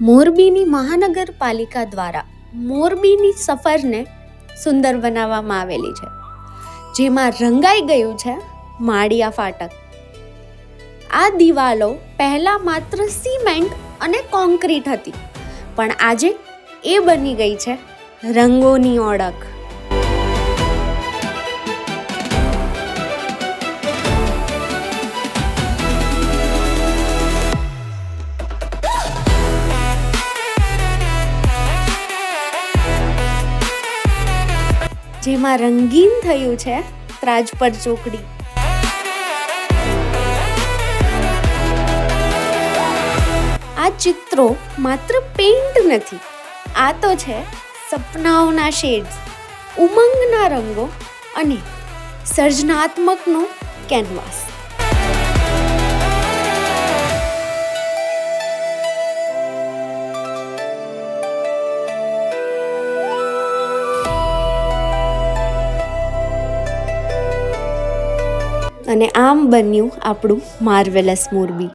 મોરબીની મહાનગરપાલિકા દ્વારા મોરબીની સફરને સુંદર બનાવવામાં આવેલી છે, જેમાં રંગાઈ ગયું છે માળિયા ફાટક. આ દિવાલો પહેલાં માત્ર સિમેન્ટ અને કોન્ક્રીટ હતી, પણ આજે એ બની ગઈ છે રંગોની ઓળખ. જેમાં રંગીન થયું છે ત્રાજપર ચોકડી. આ ચિત્રો માત્ર પેઇન્ટ નથી, આ તો છે સપનાઓના શેડ્સ, ઉમંગના રંગો અને સર્જનાત્મકનો કેનવાસ. અને આમ બન્યું આપણું માર્વેલસ મોરબી.